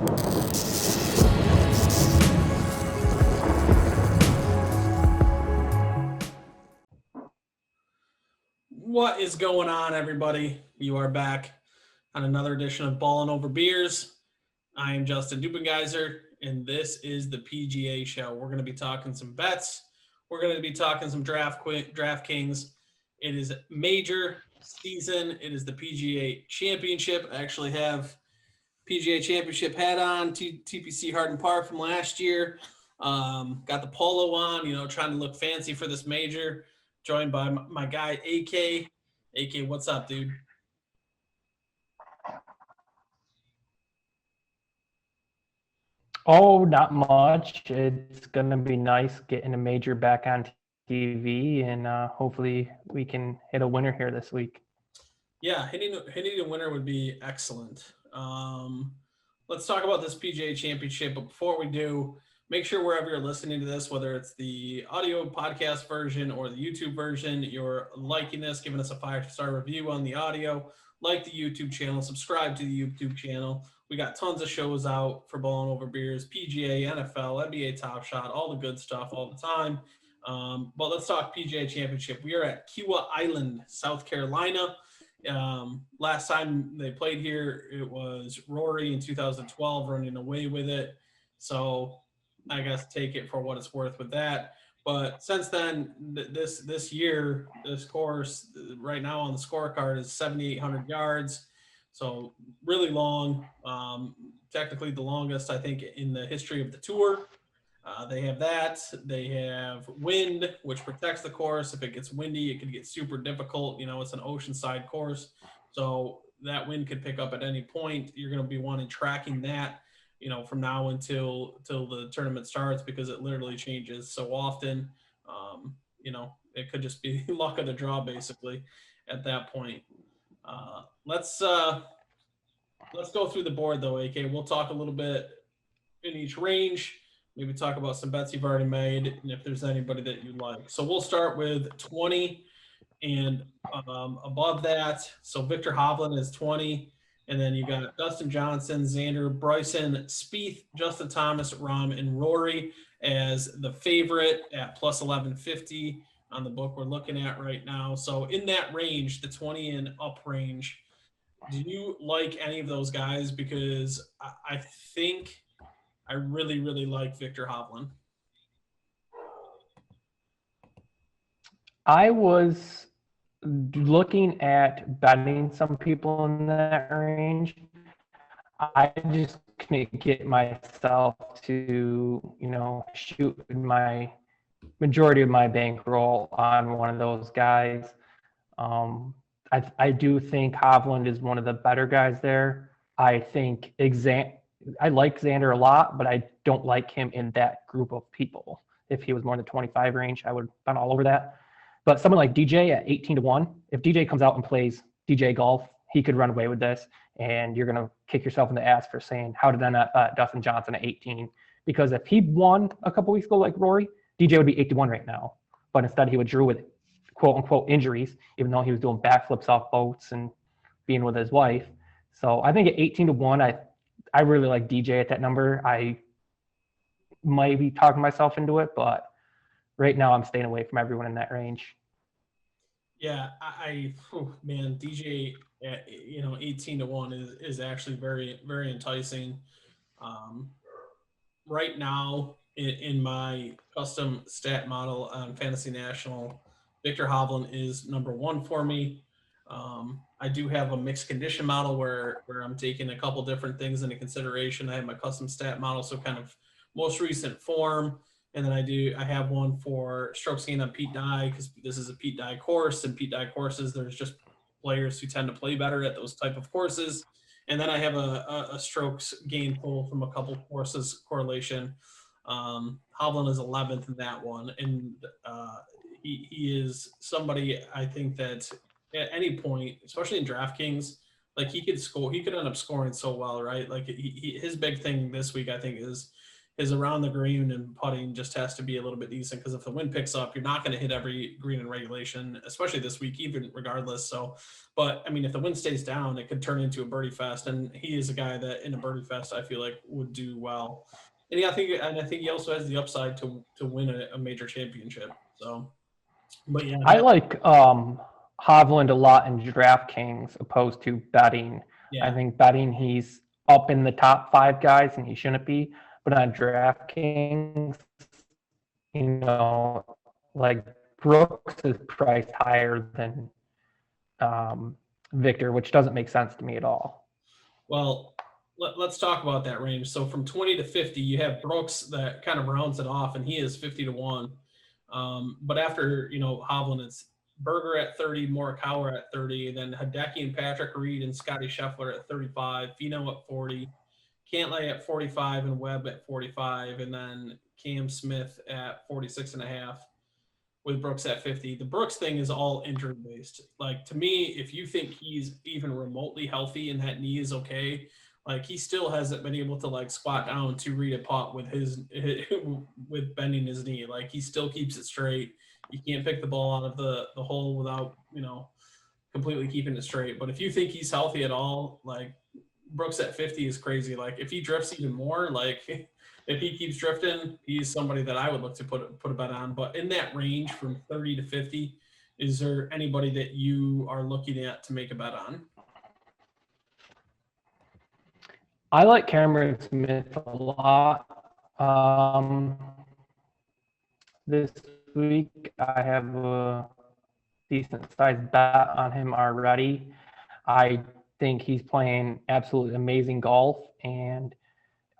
What is going on, everybody? You are back on another edition of Ballin Over Beers. I am Justin Dupengeiser, and this is the PGA show. We're going to be talking some bets. We're going to be talking some Draftkings. It is major season. It is the PGA Championship. I actually have PGA Championship hat on, TPC Hardin Par from last year. Got the polo on, trying to look fancy for this major. Joined by my guy, AK. AK, what's up, dude? Oh, not much. It's going to be nice getting a major back on TV, and hopefully we can hit a winner here this week. Yeah, hitting a winner would be excellent. Let's talk about this PGA Championship, but before we do, make sure wherever you're listening to this, whether it's the audio podcast version or the YouTube version, you're liking this, giving us a 5-star review on the audio, like the YouTube channel, subscribe to the YouTube channel. We got tons of shows out for Ballin Over Beers, PGA, NFL, NBA Top Shot, all the good stuff all the time. But let's talk PGA Championship. We are at Kiawah Island, South Carolina. Last time they played here, it was Rory in 2012 running away with it. So I guess take it for what it's worth with that. But since then, this year, this course right now on the scorecard is 7,800 yards. So really long, technically the longest, I think, in the history of the tour. They have that. They have wind, which protects the course. If it gets windy, it could get super difficult. It's an oceanside course. So that wind could pick up at any point. You're going to be wanting tracking that, from now until the tournament starts, because it literally changes so often. It could just be luck of the draw, basically, at that point. Let's go through the board, though, AK. We'll talk a little bit in each range. Maybe talk about some bets you've already made and if there's anybody that you like. So we'll start with 20 and above that. So Victor Hovland is 20. And then you got Dustin Johnson, Xander, Bryson, Spieth, Justin Thomas, Rahm, and Rory as the favorite at plus 1150 on the book we're looking at right now. So in that range, the 20 and up range, do you like any of those guys? Because I think I really, really like Victor Hovland. I was looking at betting some people in that range. I just couldn't get myself to, shoot my majority of my bankroll on one of those guys. I do think Hovland is one of the better guys there. I think I like Xander a lot, but I don't like him in that group of people. If he was more in the 25 range, I would have been all over that. But someone like DJ at 18-1, if DJ comes out and plays DJ golf, he could run away with this, and you're going to kick yourself in the ass for saying, how did I not bet Dustin Johnson at 18? Because if he won a couple weeks ago like Rory, DJ would be 81 right now. But instead he withdrew with quote-unquote injuries, even though he was doing backflips off boats and being with his wife. So I think at 18-1, I really like DJ at that number. I might be talking myself into it, but right now I'm staying away from everyone in that range. Yeah, DJ at 18-1 is actually very, very enticing. Right now in my custom stat model on Fantasy National, Victor Hovland is number one for me. I do have a mixed condition model where I'm taking a couple different things into consideration. I have my custom stat model, so kind of most recent form. And then I have one for strokes gained on Pete Dye, because this is a Pete Dye course, and Pete Dye courses, there's just players who tend to play better at those type of courses. And then I have a strokes gained pull from a couple courses correlation. Hovland is 11th in that one. And he is somebody I think that at any point, especially in DraftKings, like he could end up scoring so well, right? Like his big thing this week, I think, is his around the green and putting just has to be a little bit decent, because if the wind picks up, you're not going to hit every green in regulation, especially this week, even regardless. So, but I mean, if the wind stays down, it could turn into a birdie fest, and he is a guy that in a birdie fest I feel like would do well. And I think he also has the upside to win a major championship. So, but yeah, I like Hovland a lot in DraftKings opposed to betting. I yeah. think betting he's up in the top 5 guys and he shouldn't be, but on DraftKings, like Brooks is priced higher than Victor, which doesn't make sense to me at all. Well, let's talk about that range. So from 20 to 50, you have Brooks that kind of rounds it off, and he is 50 to 1. But after, Hovland, it's Berger at 30, Morikawa at 30, and then Hideki and Patrick Reed and Scotty Scheffler at 35, Finau at 40, Cantlay at 45, and Webb at 45, and then Cam Smith at 46.5. With Brooks at 50. The Brooks thing is all injury based. Like, to me, if you think he's even remotely healthy and that knee is okay, like, he still hasn't been able to like squat down to read a putt with with bending his knee. Like, he still keeps it straight. You can't pick the ball out of the hole without, completely keeping it straight. But if you think he's healthy at all, like, Brooks at 50 is crazy. Like, if he drifts even more, like, if he keeps drifting, he's somebody that I would look to put a bet on. But in that range from 30 to 50, is there anybody that you are looking at to make a bet on? I like Cameron Smith a lot. This week, I have a decent sized bet on him already. I think he's playing absolutely amazing golf, and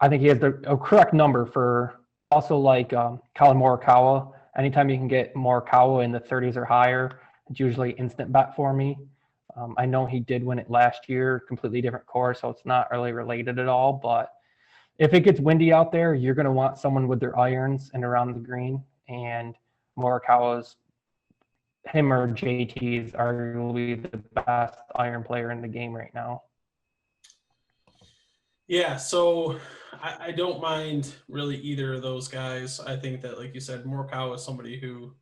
I think he has a correct number for also like Colin Morikawa. Anytime you can get Morikawa in the 30s or higher, it's usually instant bet for me. I know he did win it last year, completely different course, so it's not really related at all. But if it gets windy out there, you're going to want someone with their irons and around the green. And Morikawa's, him or JT is arguably the best iron player in the game right now. Yeah, so I don't mind really either of those guys. I think that, like you said, Morikawa is somebody who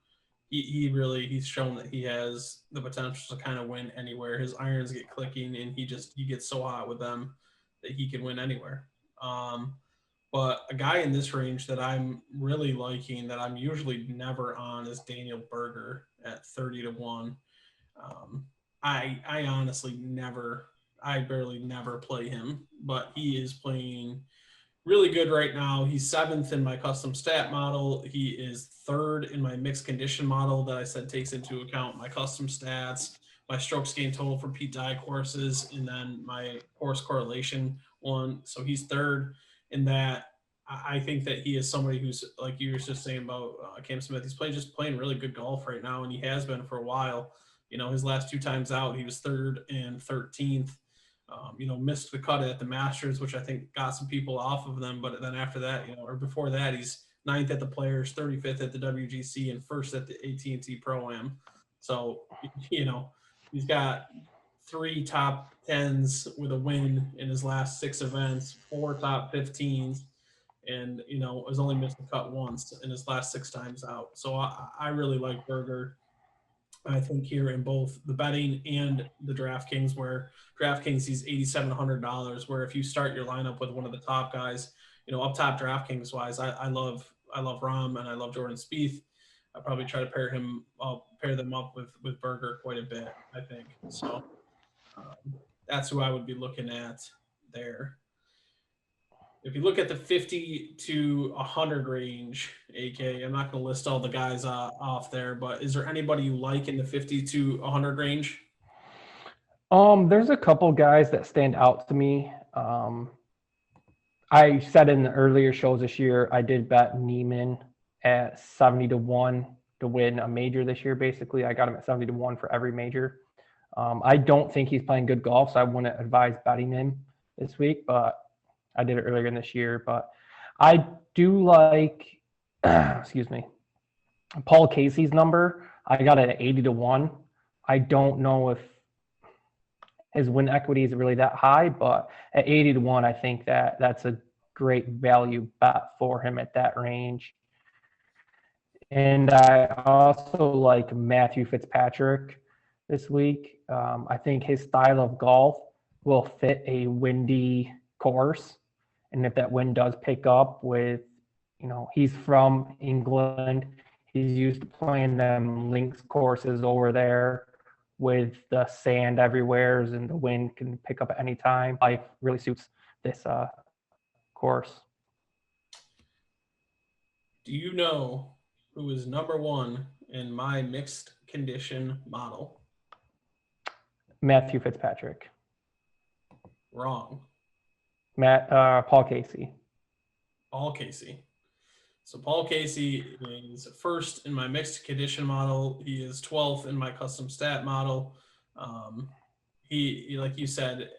he's shown that he has the potential to kind of win anywhere. His irons get clicking, and he gets so hot with them that he can win anywhere. But a guy in this range that I'm really liking, that I'm usually never on, is Daniel Berger at 30 to 1. I honestly barely never play him, but he is playing really good right now. He's 7th in my custom stat model. He is 3rd in my mixed condition model that I said takes into account my custom stats, my strokes gain total for Pete Dye courses, and then my course correlation one. So he's 3rd in that. I think that he is somebody who's, like you were just saying about Cam Smith, he's playing really good golf right now, and he has been for a while. His last 2 times out, he was 3rd and 13th. Missed the cut at the Masters, which I think got some people off of them. But then after that, or before that, he's 9th at the Players, 35th at the WGC, and 1st at the AT&T Pro-Am. So, he's got 3 top 10s with a win in his last 6 events, 4 top 15s, and, has only missed the cut once in his last 6 times out. So I really like Berger. I think here in both the betting and the DraftKings, where DraftKings he's $8,700, where if you start your lineup with one of the top guys, up top DraftKings wise, I love Rahm and I love Jordan Spieth. I probably try to pair them up with Berger quite a bit, I think. So that's who I would be looking at there. If you look at the 50 to 100 range, AK, I'm not going to list all the guys off there, but is there anybody you like in the 50 to 100 range? There's a couple guys that stand out to me. I said in the earlier shows this year, I did bet Neiman at 70 to 1 to win a major this year. Basically, I got him at 70 to 1 for every major. I don't think he's playing good golf, so I wouldn't advise betting him this week, but I did it earlier in this year. But I do like, excuse me, Paul Casey's number. I got it at 80 to 1. I don't know if his win equity is really that high, but at 80 to 1, I think that's a great value bet for him at that range. And I also like Matthew Fitzpatrick this week. I think his style of golf will fit a windy course. And if that wind does pick up with, he's from England, he's used to playing them links courses over there with the sand everywhere and the wind can pick up at any time. Life really suits this course. Do you know who is number one in my mixed condition model? Matthew Fitzpatrick. Wrong. Paul Casey. Paul Casey. So Paul Casey is first in my mixed condition model. He is 12th in my custom stat model. He like you said,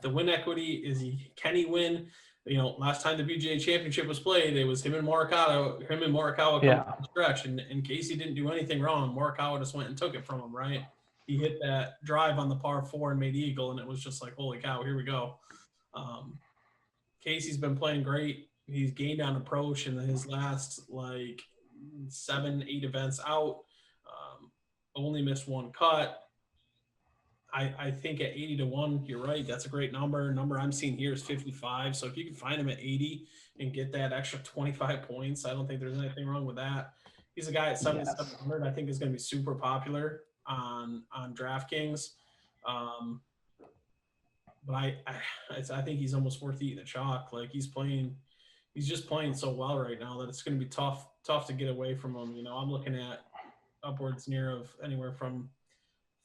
the win equity is can he win? Last time the PGA Championship was played, it was him and Morikawa coming from stretch, and Casey didn't do anything wrong. Morikawa just went and took it from him, right? He hit that drive on the par 4 and made eagle, and it was just like, holy cow, here we go. Casey's been playing great. He's gained on approach in his last 7-8 events out. Only missed one cut. I think at 80-1, you're right. That's a great number. Number I'm seeing here is 55. So if you can find him at 80 and get that extra 25 points, I don't think there's anything wrong with that. He's a guy at 7,700. I think is going to be super popular on DraftKings. But I think he's almost worth eating a chalk. Like he's just playing so well right now that it's going to be tough to get away from him. I'm looking at upwards near of anywhere from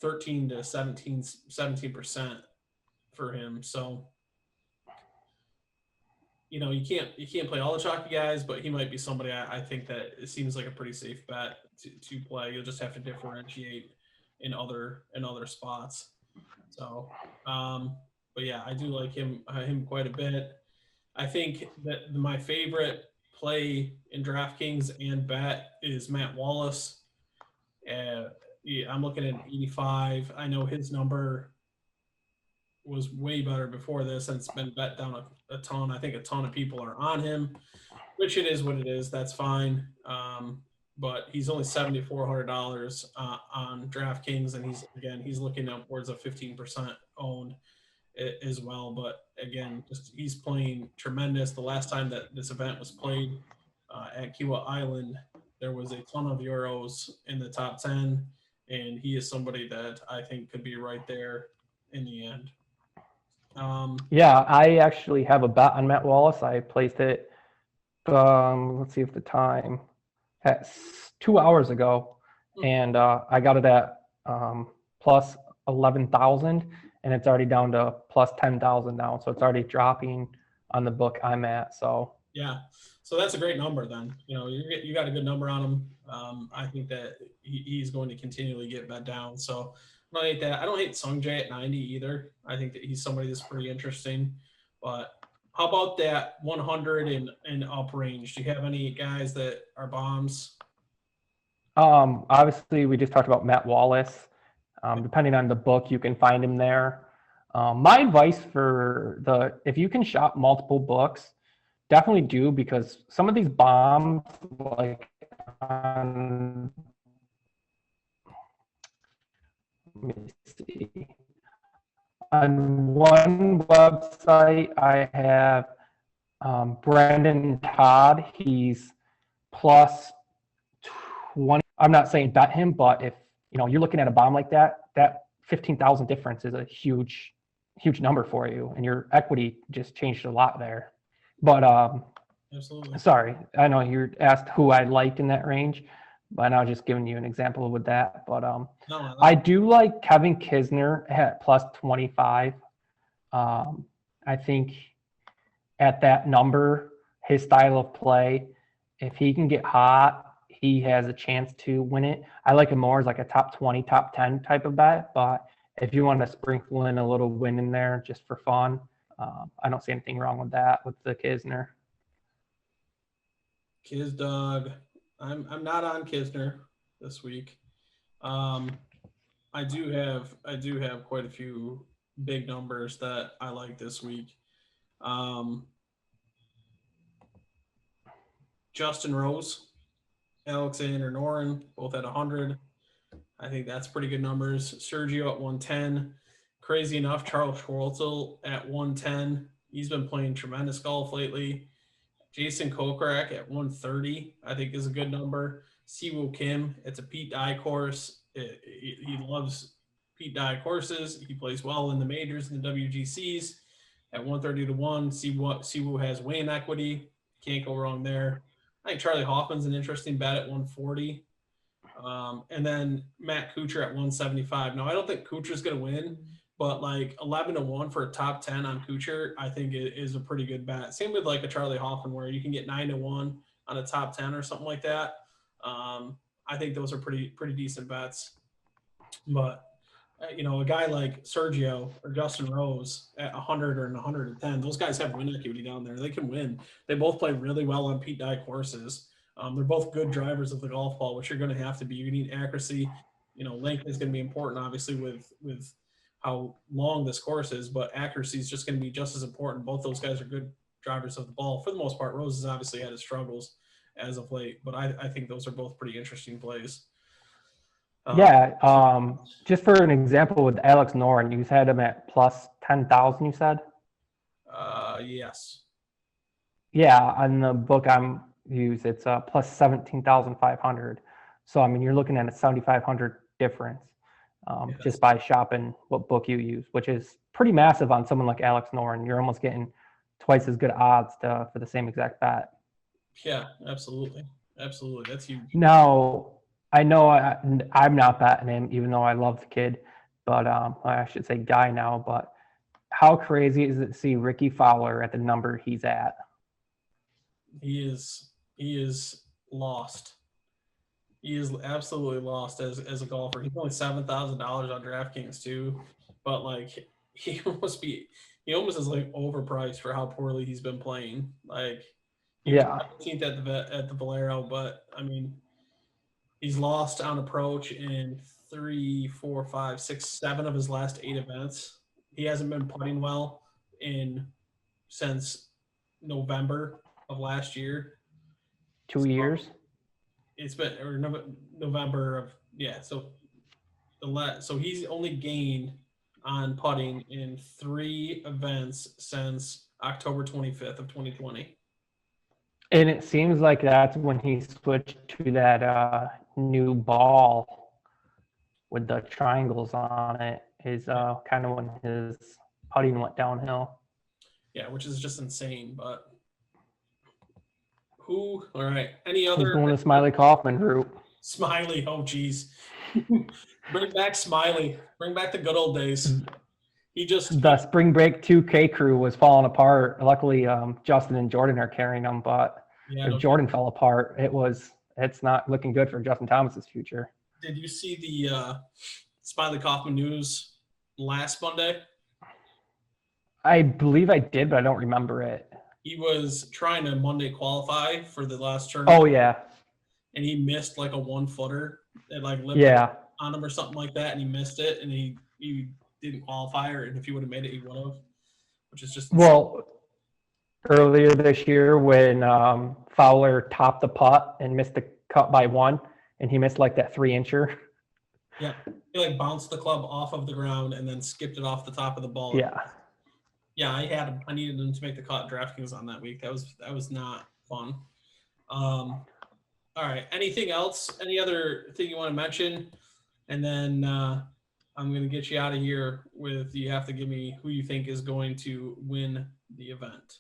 13 to 17% for him. So, you can't play all the chalky guys, but he might be somebody I think that it seems like a pretty safe bet to play. You'll just have to differentiate in other spots. So, but yeah, I do like him quite a bit. I think that my favorite play in DraftKings and bet is Matt Wallace. I'm looking at 85. I know his number was way better before this, and it's been bet down a ton. I think a ton of people are on him, which it is what it is. That's fine. But he's only $7,400 on DraftKings, and he's looking upwards of 15% owned as well. But again, he's playing tremendous. The last time that this event was played at Kiawah Island, there was a ton of Euros in the top 10, and he is somebody that I think could be right there in the end. Yeah, I actually have a bet on Matt Wallace. I placed it, let's see if the time, at 2 hours ago, and I got it at plus 11,000, and it's already down to plus 10,000 now. So it's already dropping on the book I'm at. So yeah, so that's a great number. Then you got a good number on him. I think that he's going to continually get bet down. So I don't hate that. I don't hate Sung Jae at 90 either. I think that he's somebody that's pretty interesting. But how about that 100 and up range? Do you have any guys that are bombs? obviously, we just talked about Matt Wallace. Depending on the book, you can find him there. My advice if you can shop multiple books, definitely do, because some of these bombs, like let me see. On one website, I have Brandon Todd. He's plus 20. I'm not saying bet him, but if you're looking at a bomb like that, that 15,000 difference is a huge number for you, and your equity just changed a lot there. But Absolutely. Sorry, I know you asked who I liked in that range, but I'm just giving you an example with that. But No, I do like Kevin Kisner at plus 25. I think at that number, his style of play, if he can get hot, he has a chance to win it. I like him more as like a top 20, top 10 type of bet. But if you want to sprinkle in a little win in there just for fun, I don't see anything wrong with that with the Kisner. Kiz Dog. I'm not on Kisner this week. I do have quite a few big numbers that I like this week. Justin Rose, Alexander Noren, both at 100. I think that's pretty good numbers. Sergio at 110. Crazy enough, Charles Schwartzel at 110. He's been playing tremendous golf lately. Jason Kokrak at 130, I think is a good number. Siwoo Kim, it's a Pete Dye course. He loves Pete Dye courses. He plays well in the majors and the WGCs. At 130 to 1, Siwoo has Wayne equity. Can't go wrong there. I think Charlie Hoffman's an interesting bet at 140. And then Matt Kuchar at 175. Now, I don't think Kuchar's going to win, but like 11 to 1 for a top 10 on Kuchar, I think it is a pretty good bet. Same with like a Charlie Hoffman where you can get 9 to 1 on a top 10 or something like that. I think those are pretty decent bets. But a guy like Sergio or Justin Rose at 100 or 110, those guys have win equity down there. They can win. They both play really well on Pete Dye courses. They're both good drivers of the golf ball, which you're going to have to be. You need accuracy. Length is going to be important, obviously, with how long this course is, but accuracy is just going to be just as important. Both those guys are good drivers of the ball. For the most part, Rose has obviously had his struggles as of late, but I think those are both pretty interesting plays. Just for an example with Alex Noren, you had him at plus 10,000, you said? Yes. Yeah, on the book I'm used, it's plus 17,500. So, I mean, you're looking at a 7,500 difference just by shopping what book you use, which is pretty massive on someone like Alex Noren. You're almost getting twice as good odds for the same exact bet. Yeah, absolutely. Absolutely. That's huge. Now, I know I'm not betting him, even though I love the kid, but I should say guy now. But how crazy is it to see Ricky Fowler at the number he's at? He is lost. He is absolutely lost as a golfer. He's only $7,000 on DraftKings too, but like he almost is like overpriced for how poorly he's been playing. Like he was 17th at the Valero, but I mean, he's lost on approach in 3, 4, 5, 6, 7 of his last 8 events. He hasn't been putting well since November of last year. 2 years. It's been November of so he's only gained on putting in 3 events since October 25th of 2020. And it seems like that's when he switched to that new ball with the triangles on it. Is kind of when his putting went downhill. Yeah, which is just insane. But all right. Any other? He's going the Smiley Kaufman route. Smiley, oh geez. Bring back Smiley. Bring back the good old days. The Spring Break 2K crew was falling apart. Luckily, Justin and Jordan are carrying them, but if Jordan fell apart, it's not looking good for Justin Thomas's future. Did you see the Smiley Kaufman news last Monday? I believe I did, but I don't remember it. He was trying to Monday qualify for the last tournament. Oh, yeah. And he missed like a 1-footer that like lipped on him or something like that, and he missed it, and he didn't qualify, and if he would have made it, he would have, which is just insane. Well, earlier this year when Fowler topped the putt and missed the cut by 1, and he missed like that 3-incher. Yeah, he like bounced the club off of the ground and then skipped it off the top of the ball. Yeah, I had him. I needed him to make the cut DraftKings on that week. That was not fun. All right. Anything else? Any other thing you want to mention? And then I'm going to get you out of here with you have to give me who you think is going to win the event.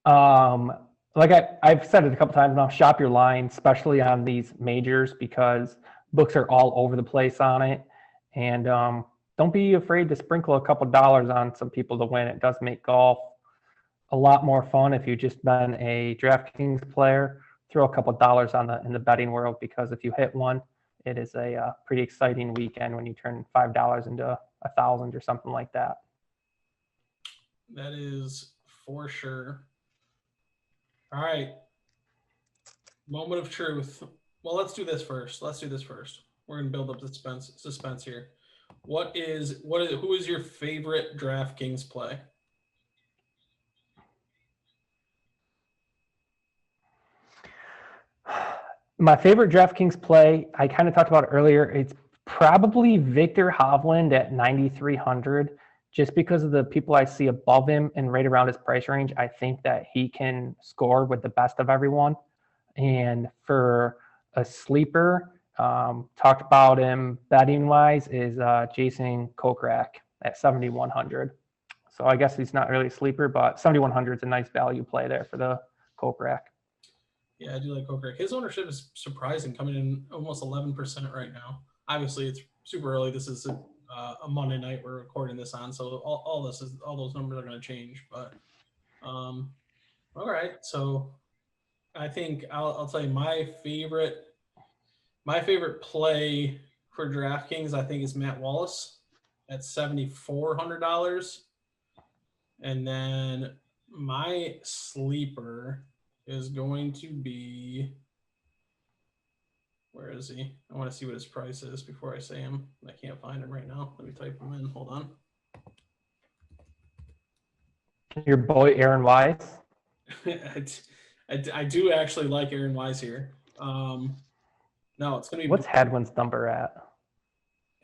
Like I've said it a couple times now, shop your line, especially on these majors, because books are all over the place on it. And don't be afraid to sprinkle a couple dollars on some people to win. It does make golf a lot more fun if you've just been a DraftKings player. Throw a couple dollars in the betting world, because if you hit one, it is a pretty exciting weekend when you turn $5 into 1,000 or something like that. That is for sure. All right. Moment of truth. Well, let's do this first. We're going to build up the suspense here. Who is your favorite DraftKings play? My favorite DraftKings play, I kind of talked about it earlier. It's probably Victor Hovland at 9,300. Just because of the people I see above him and right around his price range, I think that he can score with the best of everyone. And for a sleeper, talked about him betting wise, is Jason Kokrak at 7,100. So I guess he's not really a sleeper, but 7,100 is a nice value play there for the Kokrak. Yeah, I do like Kokrak. His ownership is surprising, coming in almost 11% right now. Obviously, it's super early. This is a Monday night we're recording this on, so all those numbers are going to change. But all right, so I think I'll tell you my favorite play for DraftKings. I think is Matt Wallace at $7,400, and then my sleeper is going to be, where is he? I want to see what his price is before I say him. I can't find him right now. Let me type him in. Hold on. Your boy Aaron Wise. I do actually like Aaron Wise here. No, it's going to be. What's Hadwin's number at?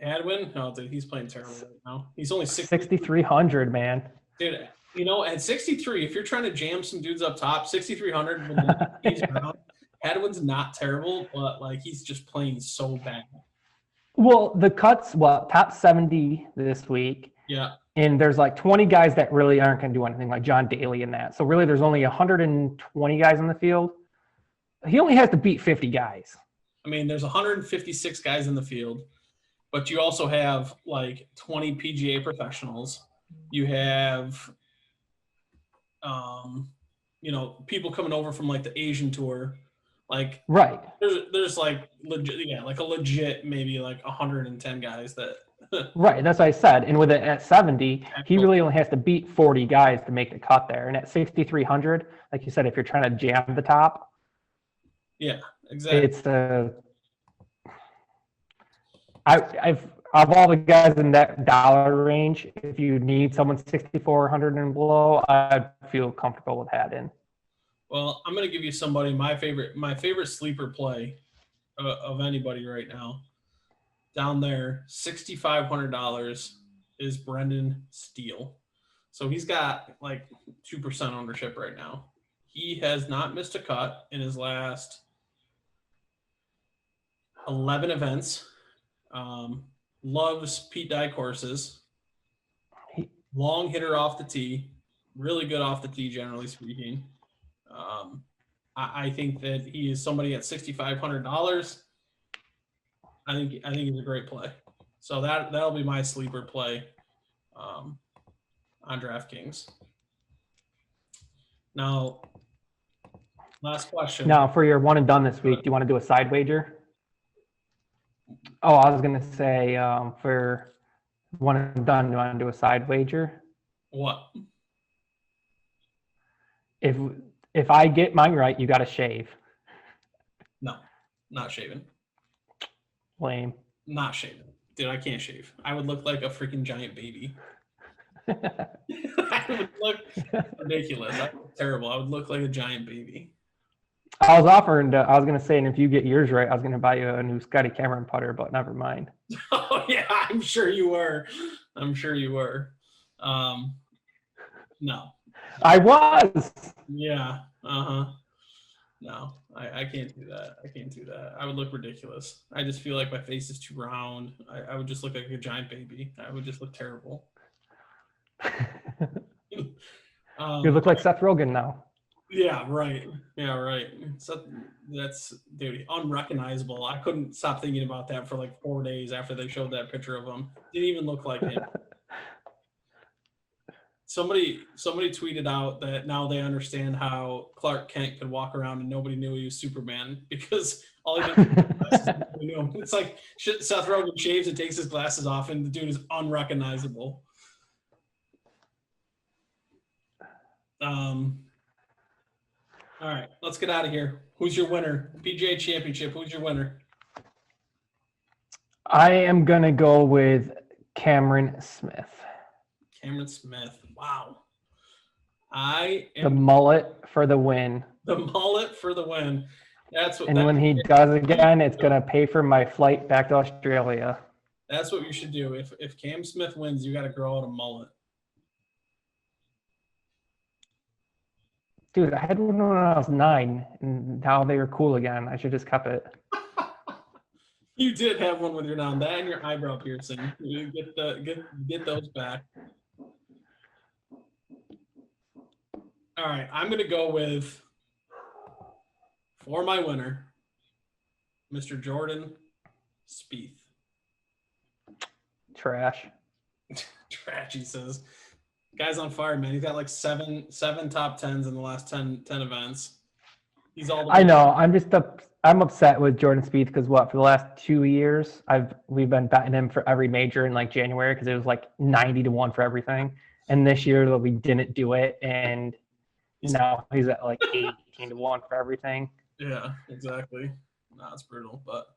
Hadwin? No, dude, he's playing terrible right now. He's only 6,300, man. Dude, you know, at 63, if you're trying to jam some dudes up top, 6,300, Hadwin's not terrible, but like he's just playing so bad. Well, the cuts, top 70 this week. Yeah. And there's like 20 guys that really aren't going to do anything, like John Daly and that. So really, there's only 120 guys on the field. He only has to beat 50 guys. I mean, there's 156 guys in the field, but you also have like 20 PGA professionals. You have, you know, people coming over from like the Asian tour. Like, right. There's like legit, yeah, like a legit maybe like 110 guys that. Right, that's what I said. And with it at 70, he really only has to beat 40 guys to make the cut there. And at 6,300, like you said, if you're trying to jam the top, yeah, exactly. It's I've of all the guys in that dollar range, if you need someone 6,400 and below, I'd feel comfortable with Haddon. Well, I'm going to give you somebody my favorite sleeper play of anybody right now. Down there, $6,500 is Brendan Steele. So he's got like 2% ownership right now. He has not missed a cut in his last 11 events. Loves Pete Dye courses. Long hitter off the tee. Really good off the tee, generally speaking. I think that he is somebody at $6,500. I think he's a great play. So that'll be my sleeper play on DraftKings. Now, last question. Now, for your one and done this week, do you want to do a side wager? Oh, I was going to say for one and done, do you want to do a side wager? What? If I get mine right, you got to shave. No, not shaving. Lame. Not shaving. Dude, I can't shave. I would look like a freaking giant baby. I would look ridiculous. I would look terrible. I would look like a giant baby. I was going to say, and if you get yours right, I was going to buy you a new Scotty Cameron putter, but never mind. Oh, yeah, I'm sure you were. No. I was. Yeah. No, I can't do that. I would look ridiculous. I just feel like my face is too round. I would just look like a giant baby. I would just look terrible. You look like Seth Rogen now. Yeah, right. So that's, dude, unrecognizable. I couldn't stop thinking about that for like 4 days after they showed that picture of him. Didn't even look like him. Somebody tweeted out that now they understand how Clark Kent could walk around and nobody knew he was Superman because all he did was glasses, nobody knew him. It's like Seth Rogen shaves and takes his glasses off and the dude is unrecognizable. All right, let's get out of here. Who's your winner? PGA Championship, who's your winner? I am going to go with Cameron Smith. Cameron Smith. Wow. The mullet for the win. The mullet for the win. That's what. And when he does again, it's gonna pay for my flight back to Australia. That's what you should do. If Cam Smith wins, you got to grow out a mullet. Dude, I had one when I was 9, and now they were cool again. I should just kept it. You did have one when you're down. That and your eyebrow piercing. You get those back. All right, I'm gonna go with for my winner, Mr. Jordan Spieth. Trash. Trash, he says. Guy's on fire, man. He's got like seven top 10s in the last 10 events. He's all the I know. I'm upset with Jordan Spieth because for the last 2 years we've been betting him for every major in like January because it was like 90-1 for everything, and this year we didn't do it, and now he's at like 18-1 for everything. Yeah, exactly. No, it's brutal. But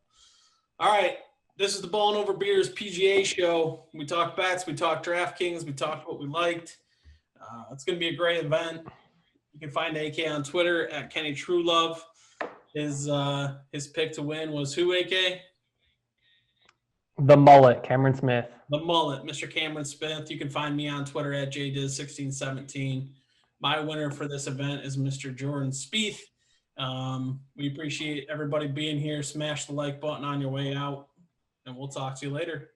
all right, this is the Ballin' Over Beers PGA show. We talk bets, we talk Draftkings, we talk what we liked. It's going to be a great event. You can find AK on Twitter at Kenny Truelove. His pick to win was who, AK? The mullet, Cameron Smith. The mullet, Mr. Cameron Smith. You can find me on Twitter at jdiz1617. My winner for this event is Mr. Jordan Spieth. We appreciate everybody being here. Smash the like button on your way out, and we'll talk to you later.